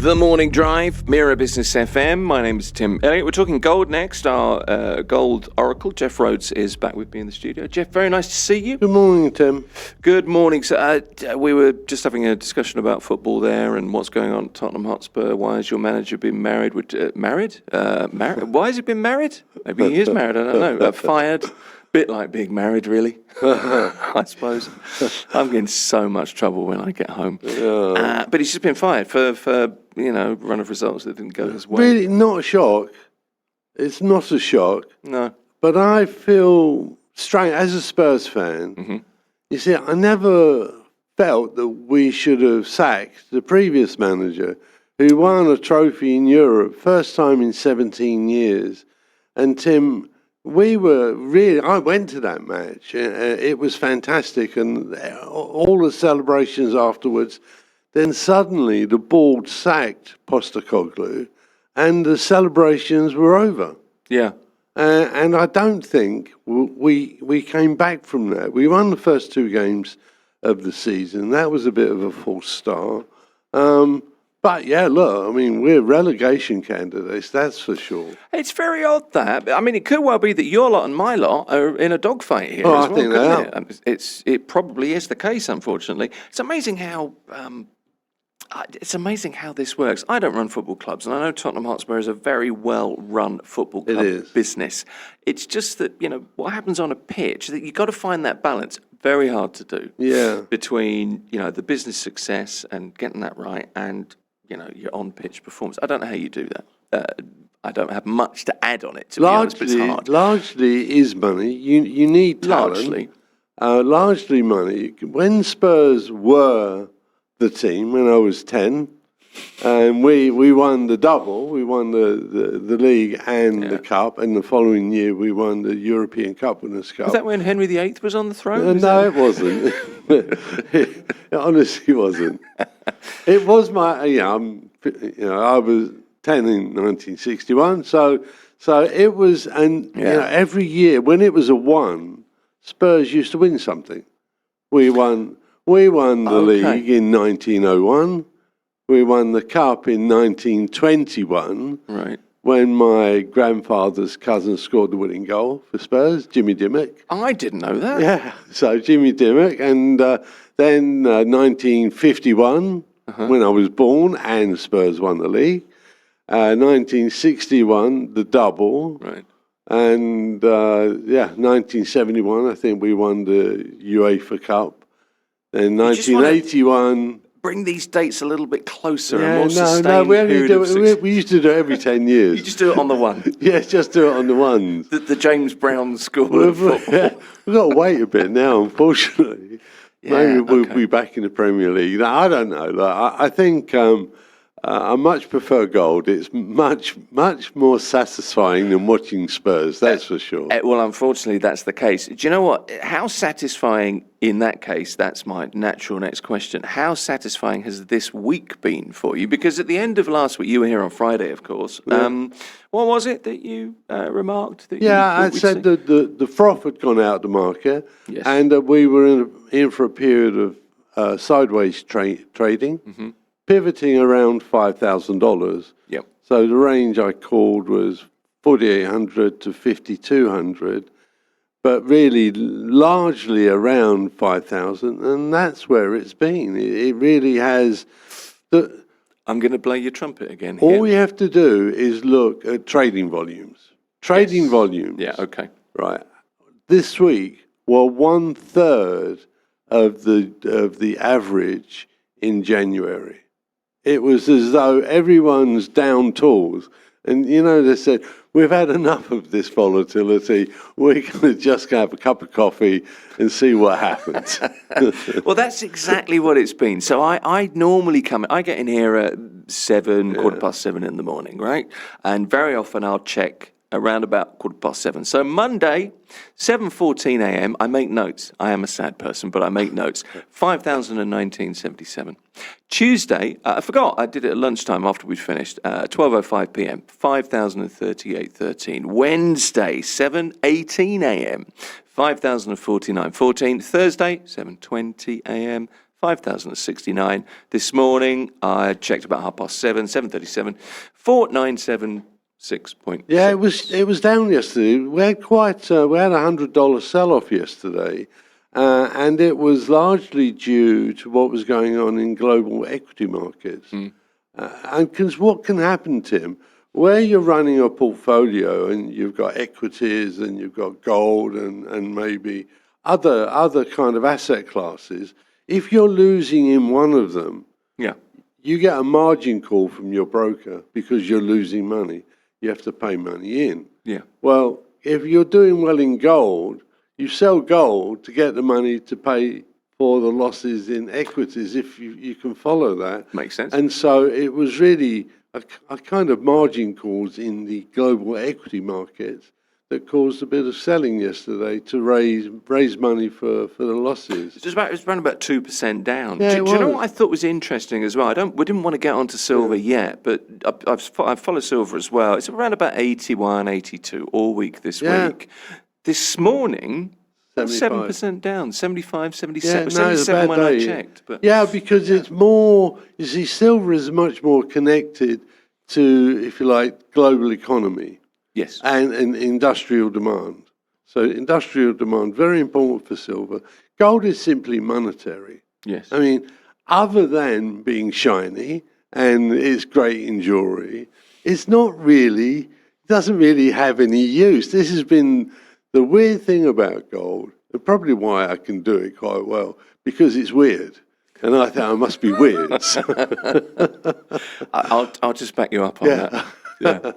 The Morning Drive, Mirror Business FM. My name is Tim Elliott. We're talking gold next. Our gold oracle, Jeff Rhodes, is back with me in the studio. Jeff, very nice to see you. Good morning, Tim. Good morning. So, we were just having a discussion about football there and what's going on at Tottenham Hotspur. Why has your manager been married? Married? Why has he been married? Maybe he is married, I don't know. Fired. Bit like being married, really, I suppose. I'm getting so much trouble when I get home. But he's just been fired for run of results that didn't go his way. Really, not a shock. It's not a shock. No. But I feel strange, as a Spurs fan, you see, I never felt that we should have sacked the previous manager who won a trophy in Europe, first time in 17 years. And Tim, I went to that match. It was fantastic, and all the celebrations afterwards. Then suddenly the board sacked Postecoglou, and the celebrations were over. Yeah. And I don't think we came back from that. We won the first two games of the season. That was a bit of a false start. But yeah, look, I mean, we're relegation candidates, that's for sure. It's very odd that. I mean, it could well be that your lot and my lot are in a dogfight here as I well, think couldn't it? It probably is the case, unfortunately. It's amazing how this works. I don't run football clubs, and I know Tottenham Hotspur is a very well-run football club business. It's just that, what happens on a pitch, that you've got to find that balance. Very hard to do. Yeah. Between, the business success and getting that right and your on-pitch performance. I don't know how you do that. I don't have much to add on it, to be honest, but it's hard. Largely it is money. You need talent. Largely money. When Spurs were the team, when I was 10, and we won the double, we won the league and the cup, and the following year we won the European Cup Winners' Cup. Was that when Henry VIII was on the throne? No, it wasn't. It honestly wasn't. It was I was 10 in 1961, so it was, and every year when it was a one, Spurs used to win something. We won the league in 1901. We won the cup in 1921. Right. When my grandfather's cousin scored the winning goal for Spurs, Jimmy Dimmock. I didn't know that. Yeah, so Jimmy Dimmock, and then 1951, when I was born, and Spurs won the league. 1961, the double. Right. And 1971, I think we won the UEFA Cup. Then 1981. Bring these dates a little bit closer and more sustained. No, we used to do it every 10 years. You just do it on the one. Yeah, just do it on the ones. The James Brown School of Football. We've got to wait a bit now, unfortunately. Maybe we'll be back in the Premier League. I don't know. I think I much prefer gold. It's much, much more satisfying than watching Spurs, that's for sure. Well, unfortunately, that's the case. Do you know what? How satisfying in that case, that's my natural next question. How satisfying has this week been for you? Because at the end of last week, you were here on Friday, of course. Yeah. What was it that you remarked? I said that the froth had gone out the market, yes, and that we were in for a period of sideways trading. Mm-hmm. Pivoting around $5,000. Yep. So the range I called was 4,800 to 5,200, but really largely around 5,000, and that's where it's been. It really has. I'm going to blow your trumpet again. All we have to do is look at trading volumes. Trading volumes. Yeah. Okay. Right. This week were 1/3 of the average in January. It was as though everyone's down tools. And, they said, we've had enough of this volatility. We're going to just have a cup of coffee and see what happens. Well, that's exactly what it's been. So I normally I get in here at 7:15 in the morning, right? And very often I'll check around about 7:15. So Monday, 7:14 a.m., I make notes. I am a sad person, but I make notes. 5,019.77. Tuesday, I forgot, I did it at lunchtime after we'd finished. 12:05 p.m., 5,038.13. Wednesday, 7:18 a.m., 5,049.14. Thursday, 7:20 a.m., 5,069. This morning, I checked about 7:30, 7:37, 4,976.6. Yeah, it was down yesterday. We had $100 sell-off yesterday, and it was largely due to what was going on in global equity markets. And because what can happen, Tim, where you're running a portfolio and you've got equities and you've got gold and maybe other kind of asset classes, if you're losing in one of them, Yeah. you get a margin call from your broker because you're losing money. You have to pay money in. Yeah. Well, if you're doing well in gold, you sell gold to get the money to pay for the losses in equities, if you can follow that. Makes sense. And so it was really a kind of margin calls in the global equity markets that caused a bit of selling yesterday to raise money for the losses. It's around about 2% down. Yeah, do you know what I thought was interesting as well? We didn't want to get onto silver yet, but I follow silver as well. It's around about 81, 82 all week this week. This morning, 7% down, 75, 77, 77 when I checked. But yeah, because it's more, you see, silver is much more connected to, if you like, global economy. Yes. And industrial demand. So industrial demand, very important for silver. Gold is simply monetary. Yes. I mean, other than being shiny and it's great in jewelry, it's not really, doesn't really have any use. This has been the weird thing about gold, and probably why I can do it quite well, because it's weird. And I think I must be weird. I'll just back you up on that. Yeah.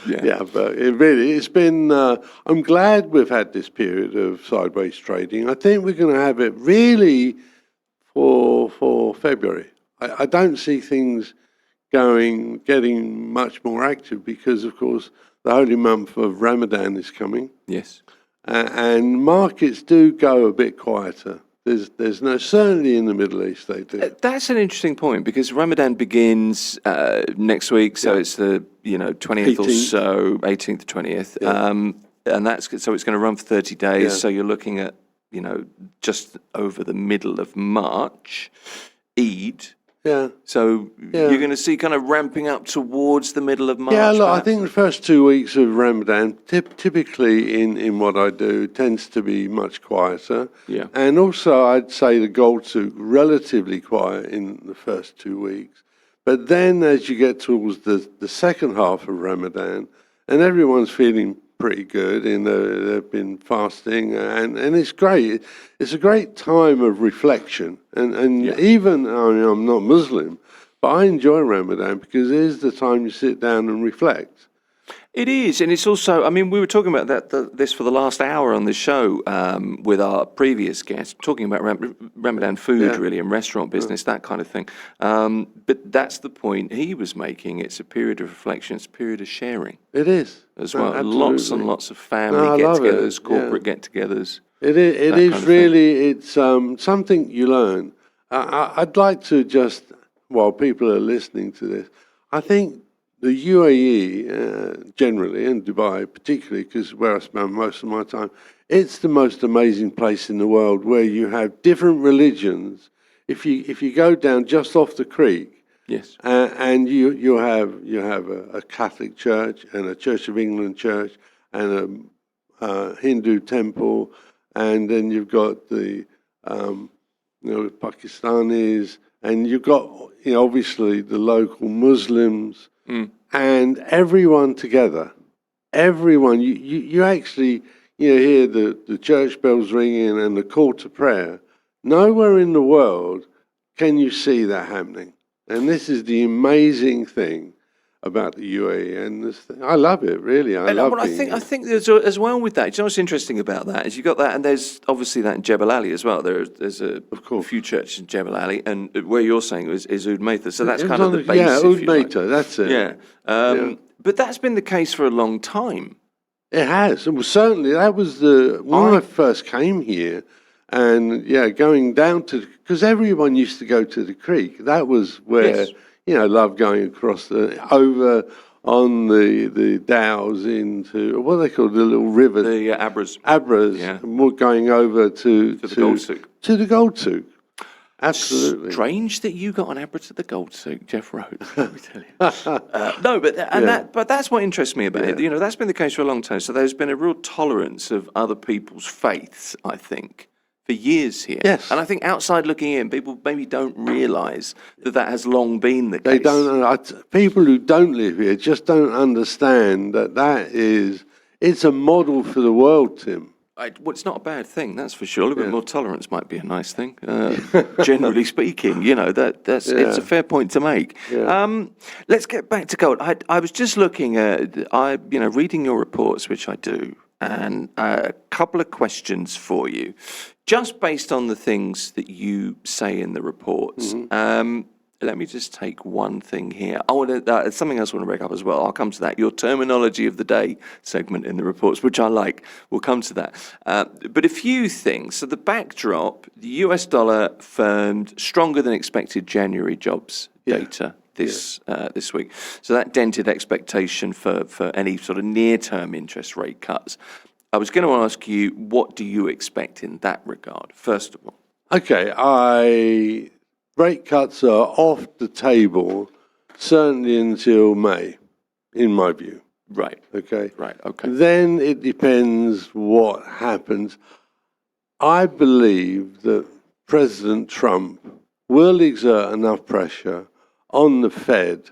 Yeah, but it's been, I'm glad we've had this period of sideways trading. I think we're going to have it really for February. I don't see things getting much more active because, of course, the holy month of Ramadan is coming. Yes. And markets do go a bit quieter. There's no, certainly in the Middle East they do. That's an interesting point because Ramadan begins next week, so it's the 20th 18th. or so, 18th to 20th, and so it's going to run for 30 days. Yeah. So you're looking at just over the middle of March, Eid. Yeah. So you're going to see kind of ramping up towards the middle of March. Yeah, look, I perhaps? think the first 2 weeks of Ramadan, typically in what I do, tends to be much quieter. Yeah. And also, I'd say the gold souk relatively quiet in the first 2 weeks. But then as you get towards the second half of Ramadan, and everyone's feeling pretty good, they've been fasting, and it's great. It's a great time of reflection. And even, I mean, I'm not Muslim, but I enjoy Ramadan because it is the time you sit down and reflect. It is, and it's also, I mean, we were talking about this for the last hour on the show with our previous guest, talking about Ramadan food, really, and restaurant business, that kind of thing. But that's the point he was making. It's a period of reflection. It's a period of sharing. It is. As well. Absolutely. Lots and lots of family get-togethers, corporate get-togethers. It is really, it's something you learn. I'd like to just, while people are listening to this, I think the UAE generally, and Dubai particularly, because where I spend most of my time, it's the most amazing place in the world where you have different religions. If you go down just off the creek, yes, and you have a Catholic church and a Church of England church and a Hindu temple, and then you've got the Pakistanis, and you've got obviously the local Muslims. And everyone together, everyone, you actually hear the church bells ringing and the call to prayer. Nowhere in the world can you see that happening. And this is the amazing thing about the UAE, and I love it, really. I think there's as well with that. You know what's interesting about that is you got that, and there's obviously that in Jebel Ali as well. There's a few churches in Jebel Ali, and where you're saying is Oud Maitha. So that's kind of the base. Yeah, Oud Maitha, that's it. Yeah, but that's been the case for a long time. It has. Well, certainly that was when I first came here, and going down to, because everyone used to go to the creek. That was where. Yes. Love going across over on the dhows into, what they call the little river. The Abras. And we're going over to the Gold Souk. To the Gold Souk. Absolutely. Strange that you got an Abra to the gold suit, Jeff Rhodes. Let me tell you. No, but that's what interests me about it. You know, that's been the case for a long time. So there's been a real tolerance of other people's faiths, I think, for years here. Yes. And I think outside looking in, people maybe don't realise that has long been the case. They don't. People who don't live here just don't understand it's a model for the world, Tim. Well, it's not a bad thing, that's for sure. A little bit more tolerance might be a nice thing. Generally speaking, you know, it's a fair point to make. Yeah. Let's get back to gold. I was just looking at, reading your reports, which I do, and a couple of questions for you, just based on the things that you say in the reports. Let me just take one thing here. Something else I want to break up as well. I'll come to that. Your terminology of the day segment in the reports, which I like. We'll come to that. But a few things. So the backdrop, the US dollar firmed stronger than expected January jobs data this week. So that dented expectation for any sort of near-term interest rate cuts. I was going to ask you, what do you expect in that regard, first of all? Okay, rate cuts are off the table, certainly until May, in my view. Right. Okay. Right. Okay. Then it depends what happens. I believe that President Trump will exert enough pressure on the Fed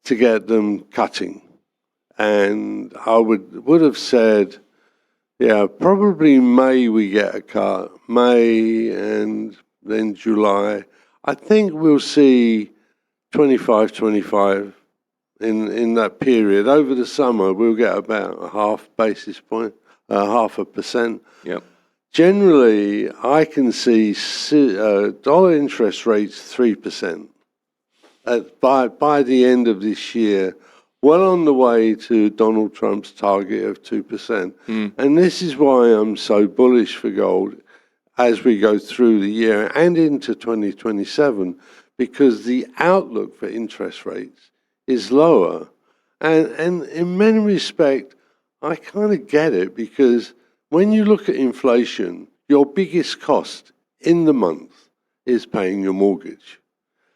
to get them cutting. And I would have said, probably May we get a cut, May and then July. I think we'll see 25 in that period. Over the summer, we'll get about a half basis point, 0.5%. Yep. Generally, I can see dollar interest rates 3% by the end of this year, well on the way to Donald Trump's target of 2%. And this is why I'm so bullish for gold as we go through the year and into 2027, because the outlook for interest rates is lower. And in many respects, I kind of get it, because when you look at inflation, your biggest cost in the month is paying your mortgage.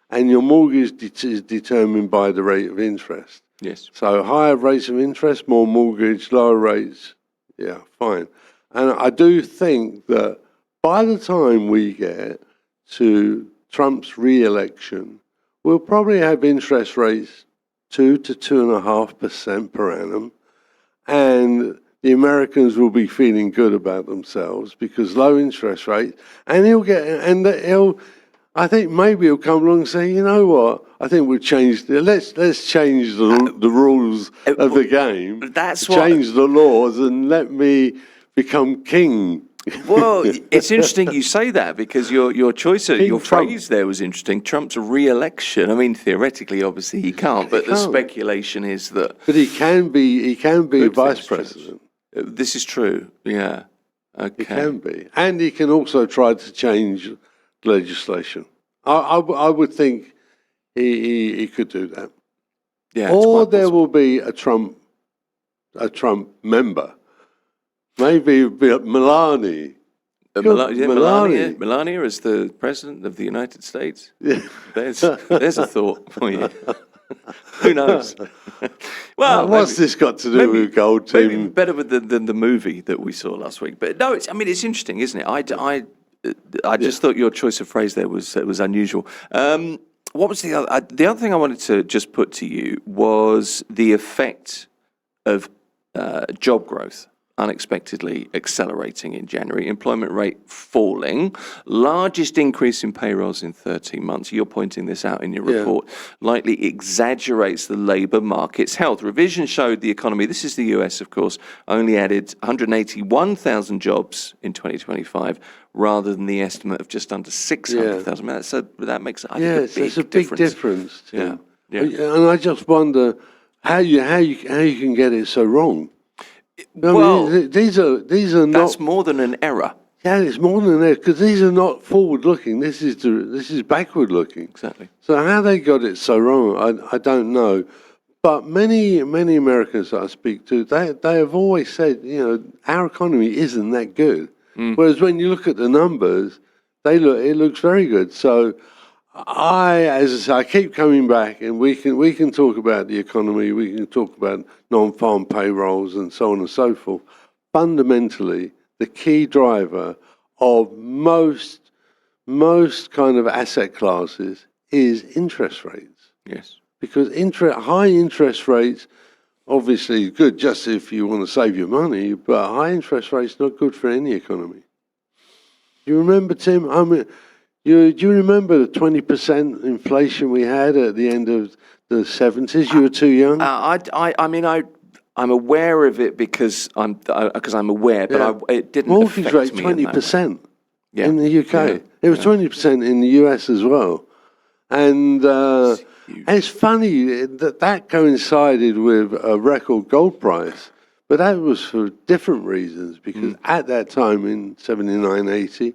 And your mortgage is determined by the rate of interest. Yes. So higher rates of interest, more mortgage, lower rates, fine. And I do think that by the time we get to Trump's re-election, we'll probably have interest rates 2 to 2.5% per annum, and the Americans will be feeling good about themselves because low interest rates. And I think maybe he'll come along and say, you know what? I think we'll change. Let's change the rules of the game. Change the laws and let me become king. Well, it's interesting you say that, because your choice, your phrase there was interesting. Trump's re-election. I mean, theoretically, obviously, he can't. But the speculation is that. But he can be vice president. This is true. Yeah. Okay. He can be, and he can also try to change legislation. I would think he could do that. Yeah. Or there will be a Trump member. Maybe Melania. Melania is the president of the United States. Yeah. There's a thought for you. Who knows? Well, what's this got to do with gold, Tim? Maybe better than the movie that we saw last week. But no, it's interesting, isn't it? I just thought your choice of phrase there was unusual. What was the other thing I wanted to just put to you was the effect of job growth unexpectedly accelerating in January, employment rate falling, largest increase in payrolls in 13 months. You're pointing this out in your report, likely exaggerates the labour market's health. Revision showed the economy, this is the US of course, only added 181,000 jobs in 2025 rather than the estimate of just under 600,000. That makes, I think, it's a big difference. Yeah. And I just wonder how you can get it so wrong. These are not. That's more than an error. Yeah, it's more than an error, because these are not forward-looking. This is backward-looking. Exactly. So how they got it so wrong, I don't know. But many Americans that I speak to, they have always said, our economy isn't that good. Whereas when you look at the numbers, it looks very good. So as I say, I keep coming back, and we can talk about the economy, we can talk about non-farm payrolls and so on and so forth. Fundamentally, the key driver of most kind of asset classes is interest rates. Yes. Because high interest rates, obviously good just if you want to save your money, but high interest rates not good for any economy. You remember, Tim? I mean, do you remember the 20% inflation we had at the end of the 70s? You were too young. I'm aware of it because I'm aware, but it didn't mortgage affect rate me 20% in the UK. It was 20% in the US as well, and it's funny that coincided with a record gold price, but that was for different reasons. Because at that time in 79, 80,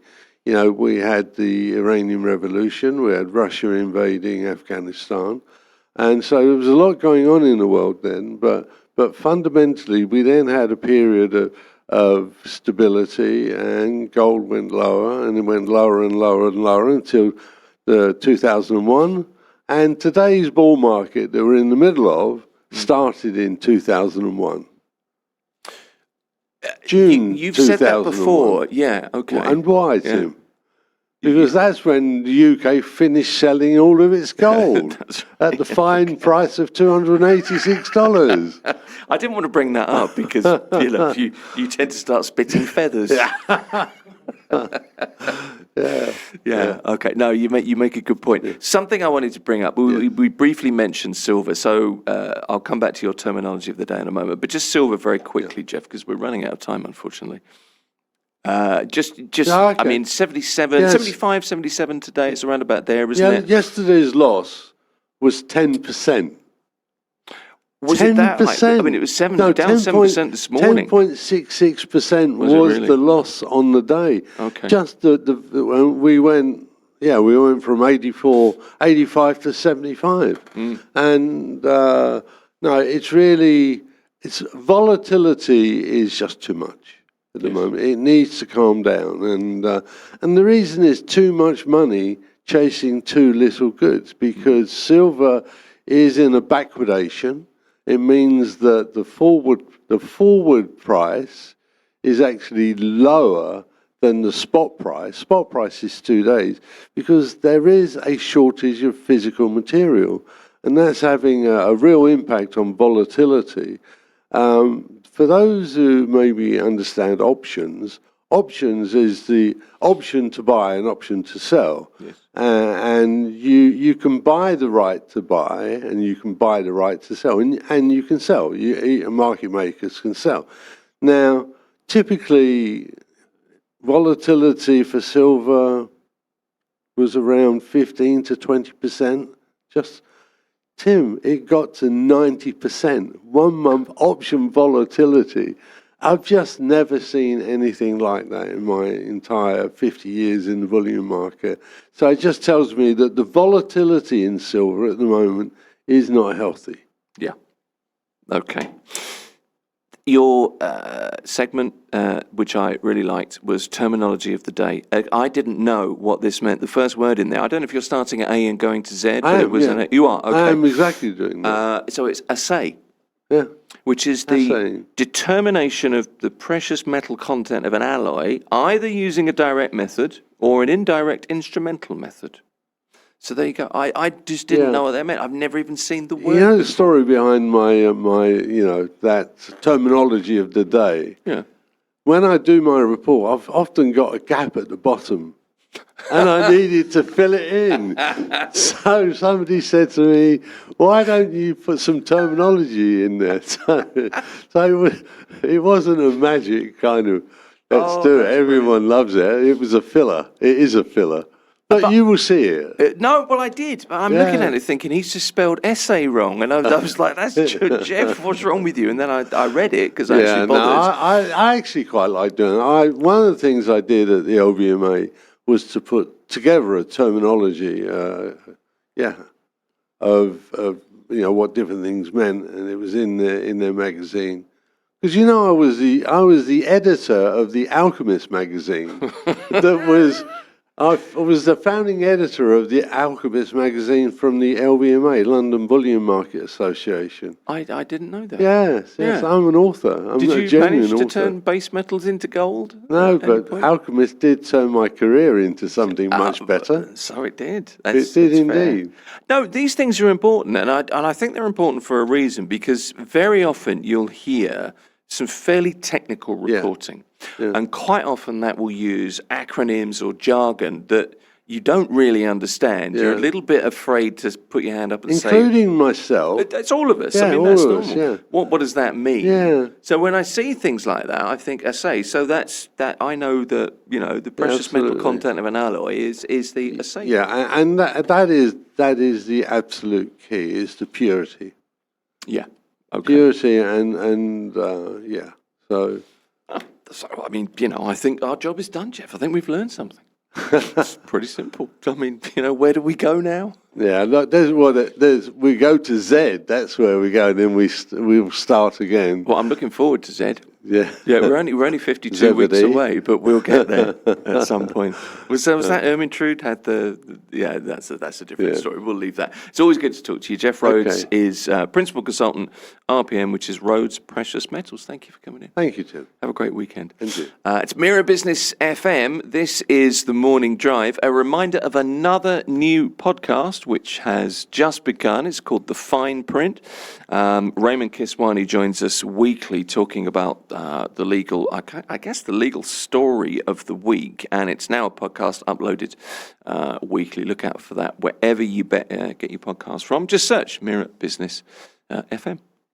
we had the Iranian Revolution, we had Russia invading Afghanistan, and so there was a lot going on in the world then. But fundamentally, we then had a period of stability, and gold went lower, and it went lower and lower and lower until 2001. And today's bull market that we're in the middle of started in 2001. June You've 2001. said that before. Yeah, okay. And why, Tim? Because that's when the UK finished selling all of its gold at the fine price of $286. I didn't want to bring that up because you tend to start spitting feathers. Yeah. Okay. No, you make a good point. Something I wanted to bring up. We briefly mentioned silver, so I'll come back to your terminology of the day in a moment. But just silver very quickly, Jeff, because we're running out of time, unfortunately. I mean, 77, 75, 77 today. It's around about there, isn't it? Yesterday's loss was 10%. Was it that high? I mean, it was down 7% this morning. 10.66% was the loss on the day. Okay. Just we went from 85 to 75. And no, it's volatility is just too much at the moment. It needs to calm down. And the reason is too much money chasing too little goods, because silver is in a backwardation. It means that the forward price is actually lower than the spot price. Spot price is 2 days, because there is a shortage of physical material, and that's having a real impact on volatility. For those who maybe understand options is the option to buy and option to sell. Yes. And you can buy the right to buy, and you can buy the right to sell, and you can sell. Market makers can sell. Now, typically, volatility for silver was around 15 to 20%. Tim, it got to 90%. 1 month option volatility. I've just never seen anything like that in my entire 50 years in the bullion market. So it just tells me that the volatility in silver at the moment is not healthy. Yeah. Okay. Your segment, which I really liked, was terminology of the day. I didn't know what this meant. The first word in there, I don't know if you're starting at A and going to Z, but it was you are, okay. I am exactly doing that. So it's assay. Yeah. Which is the determination of the precious metal content of an alloy, either using a direct method or an indirect instrumental method. So there you go. I just didn't know what that meant. I've never even seen the word. You know the story behind my that terminology of the day? Yeah. When I do my report, I've often got a gap at the bottom, and I needed to fill it in. So somebody said to me, "Why don't you put some terminology in there?" So it wasn't a magic kind of, let's do it. Everyone loves it. It was a filler. It is a filler. But you will see it. No, well, I did. But I'm looking at it thinking, he's just spelled essay wrong. And I was like, that's Jeff, what's wrong with you? And then I read it because I actually bothered. I actually quite like doing it. One of the things I did at the LBMA was to put together a terminology, of what different things meant. And it was in their magazine. Because I was the editor of the Alchemist magazine that was I was the founding editor of the Alchemist magazine from the LBMA, London Bullion Market Association. I didn't know that. Yes, Yeah. I'm an author. I'm Did a you genuine manage to author. turn base metals into gold? No, at any but point? Alchemist did turn my career into something much better. So it did. It did That's fair. indeed. No, these things are important, and I think they're important for a reason, because very often you'll hear some fairly technical reporting, and quite often that will use acronyms or jargon that you don't really understand. You're a little bit afraid to put your hand up and say, Including myself. it's all of us. Yeah, I mean, all that's of normal. us, yeah. What does that mean? Yeah. So when I see things like that, I think, so that's that. I know that the precious metal absolutely. content of an alloy is the assay. Yeah, and that is the absolute key, is the purity. Yeah. Okay. Purity and yeah. So I mean, I think our job is done, Jeff. I think we've learned something. It's pretty simple. I mean, where do we go now? yeah, look, we go to Z. That's where we go. Then we'll start again. Well, I'm looking forward to Zed. Yeah. Yeah, we're only 52 weeks away, but we'll get there at some point. Was that Ermintrude had that's a different story. We'll leave that. It's always good to talk to you. Jeff Rhodes is principal consultant, RPM, which is Rhodes Precious Metals. Thank you for coming in. Thank you, Tim. Have a great weekend. Thank you. It's Mirror Business FM. This is The Morning Drive. A reminder of another new podcast which has just begun. It's called The Fine Print. Raymond Kiswani joins us weekly talking about the legal story of the week, and it's now a podcast uploaded weekly. Look out for that wherever you get your podcast from. Just search Mirror Business FM.